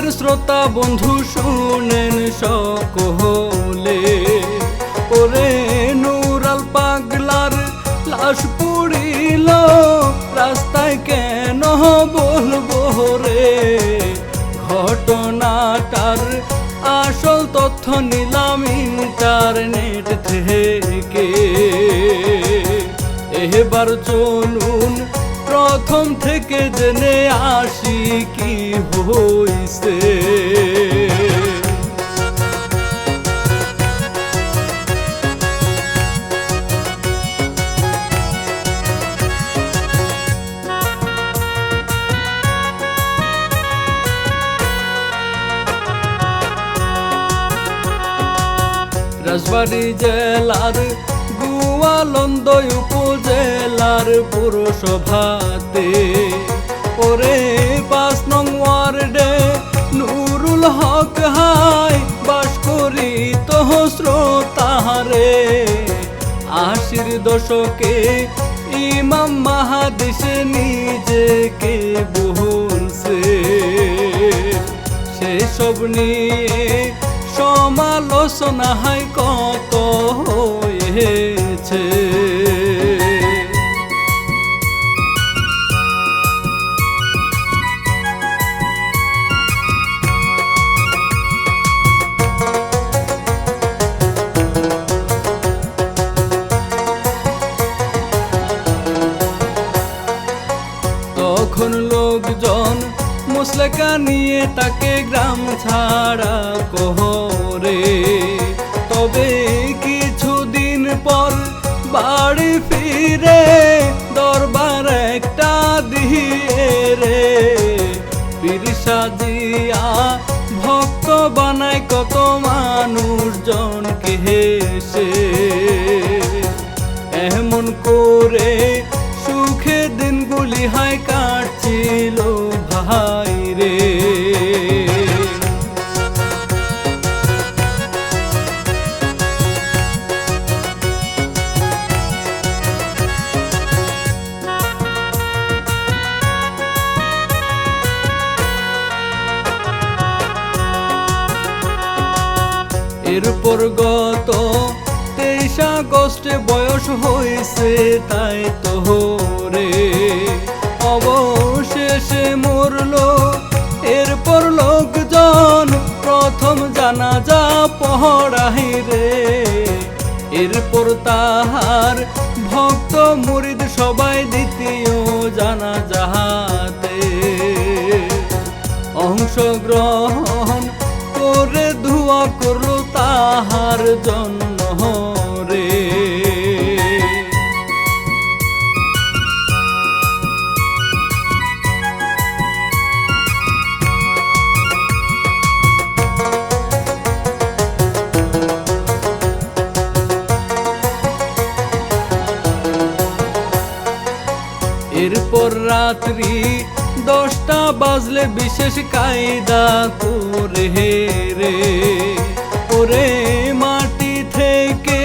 প্রাণের শ্রোতা বন্ধু শুনেন সকলে, ওরে নুরাল পাগলার লাশ পুড়িল রাস্তায় কেন বলবো রে। ঘটনাটার আসল তথ্য নিলাম ইন্টারনেট থেকে। এবার চলুন প্রথম থেকে জেনে আসি কি হইছে। রাজবাড়ী জেলার গোয়ালন্দ উপজেলার পুরসভাতে, ওরে ৫ নং ওয়ার্ডে নুরুল হক হাই বাস করিত শ্রোতাহারে। ৮০-র দশকে ইমাম মাহাদিসে নিজেকে বলছে, সেসব নিয়ে সমালোচনা হয় কত হয়েছে। তখন লোকজন মুসলেকা নিয়ে তাকে গ্রাম ছাড়া করে। তবে কিছুদিন পর বাড়ি ফিরে দরবার একটা দিয়ে রে। পীর সাজিয়া ভক্ত বানায় কত মানুষজনকে হেসে। এমন করে সুখে দিনগুলি হয় কাটছিল ভাই রে। এরপর গত ২৩ আগস্টে বয়স হয়েছে তাই তো রে। অবশেষে মরল। এরপর লোকজন প্রথম জানাজা পড়াই রে। এরপর তাহার ভক্ত মুরিদ সবাই দ্বিতীয় জানাজাতে অংশগ্রহণ করে দোয়া করলো তাহার জন্য রে। এরপর রাত্রি ১০টা বাজলে বিশেষ কায়দা করে রে। ওরে মাটি থেকে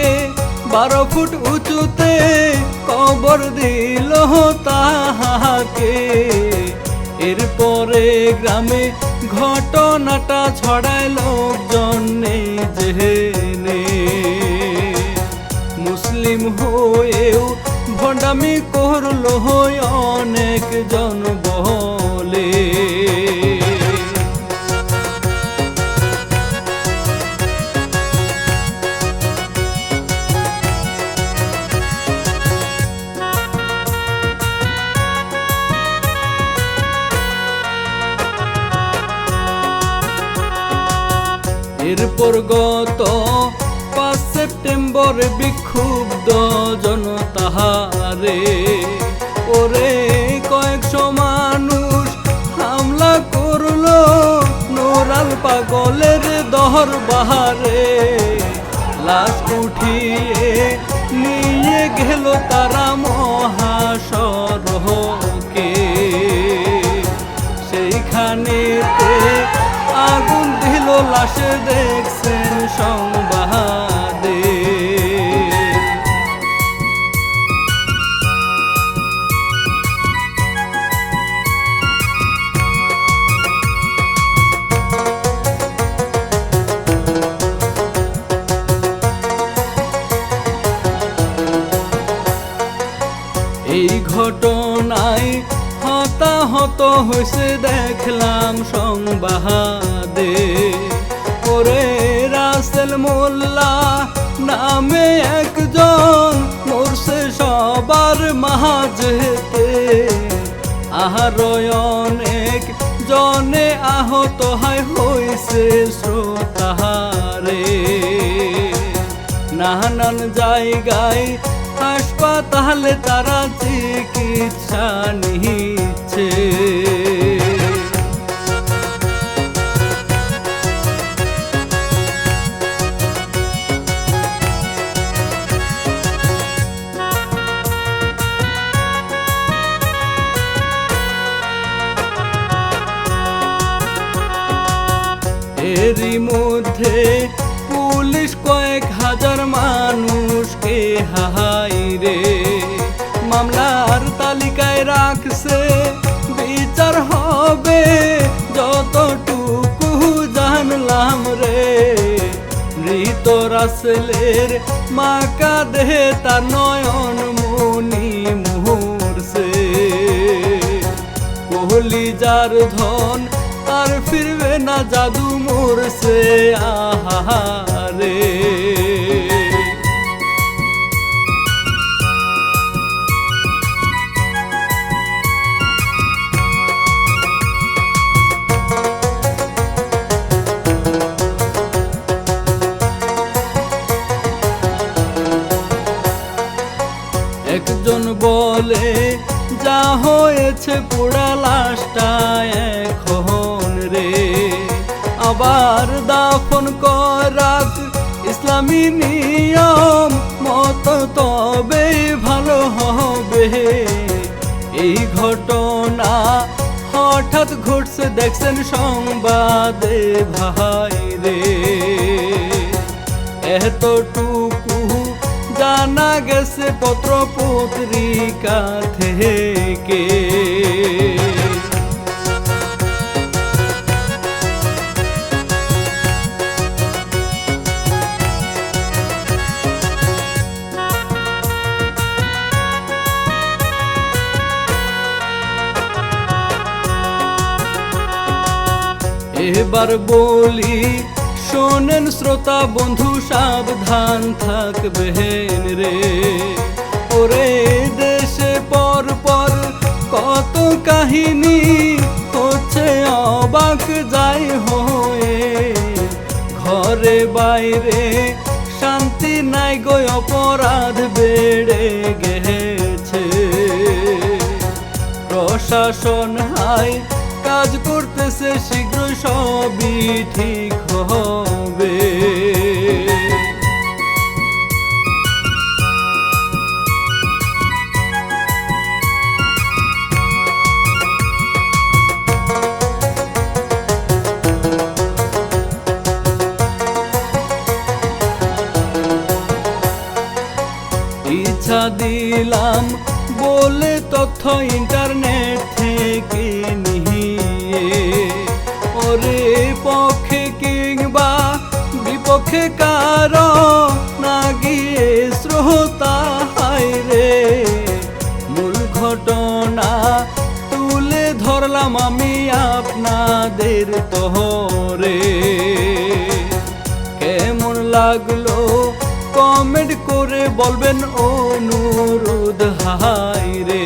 ১২ ফুট উঁচুতে কবর দিল তাহাকে। এরপরে গ্রামে ঘটনাটা ছড়ায় লোকজন নেই জেনে। মুসলিম হয়েও ভণ্ডামি করলো অনেক জন বলে। এরপর গত ৫ সেপ্টেম্বর বিক্ষুব্ধ জনতাহারে, ওরে কয়েকশো মানুষ হামলা করলো নুরাল পাগলের দরবারে। লাশ উঠিয়ে নিয়ে গেল তারা মহাসড়কে। সেইখানেতে আগুন দিল লাশে দেখছেন সংবাদে। এই ঘটনায় হতাহত হয়েছে দেখলাম সংবাদে। ওরে রাসেল মোল্লা নামে একজন মরছে সবার মাঝেতে, আর অনেক জনে আহত হয়েছে শ্রোতাহারে। নানান জায়গায় হাসপাতালে তারা চিকিৎসা নিচ্ছে। এরই মধ্যে পুলিশ কয়েক হাজার মানুষকে হাইরে মামলার তালিকায় রাখছে। বিচার হবে যতটুকু জানলাম রে, মৃত রাসেলের মাকা দেহে তার নয়ন মনি মুহূর্ষে। কলিজার ধন আর ফিরবে না, জাদু মরছে আহারে। একজন বলে যা হয়েছে পোড়া লাশটা এখন রে, আবার দাফন করাক ইসলামী নিয়ম মত তবে ভালো হবে। এই ঘটনা হঠাৎ ঘটছে দেখছেন সংবাদে ভাই রে, এতটুকু জানা গেছে পত্র পত্রিকা থেকে। এবার বলি শোনেন শ্রোতা বন্ধু, সাবধান থাকবেন রে। ওরে দেশে পর পর কত কাহিনী হচ্ছে অবাক যাই হয়ে, ঘরে বাইরে শান্তি নাই গো, অপরাধ বেড়ে গেছে। প্রশাসন হাই কাজ করতেছে, শীঘ্র সবই ঠিক হবে। ইচ্ছা দিলাম বলে তথ্য ইন্টারনেট থেকে নিয়ে, ওরে পক্ষে কিংবা বিপক্ষে কারো না গিয়ে শ্রোতা হায়রে। মূল ঘটনা তুলে ধরলাম আমি আপনাদের তহরে। কেমন লাগলো কমেন্ট করে বলবেন অনুরোধ হায়রে।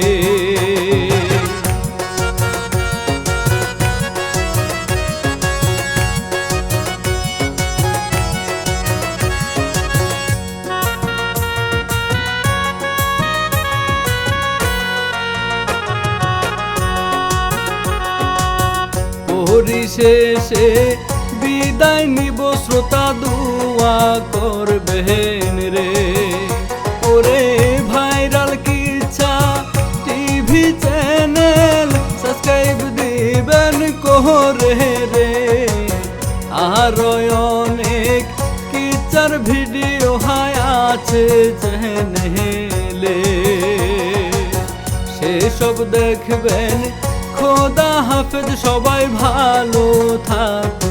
পরিশেষে বিদায় নিব শ্রোতা, দুয়া করবেন রে। ওরে ভাইরাল কিচ্ছা টিভি চ্যানেল সাবস্ক্রাইব দিবেন কোরে রে। আর অনেক কিচ্ছার ভিডিও হায় আছে চ্যানেলে, সেসব দেখবেন। খোদা হাফেজ, সবাই ভালো থাক।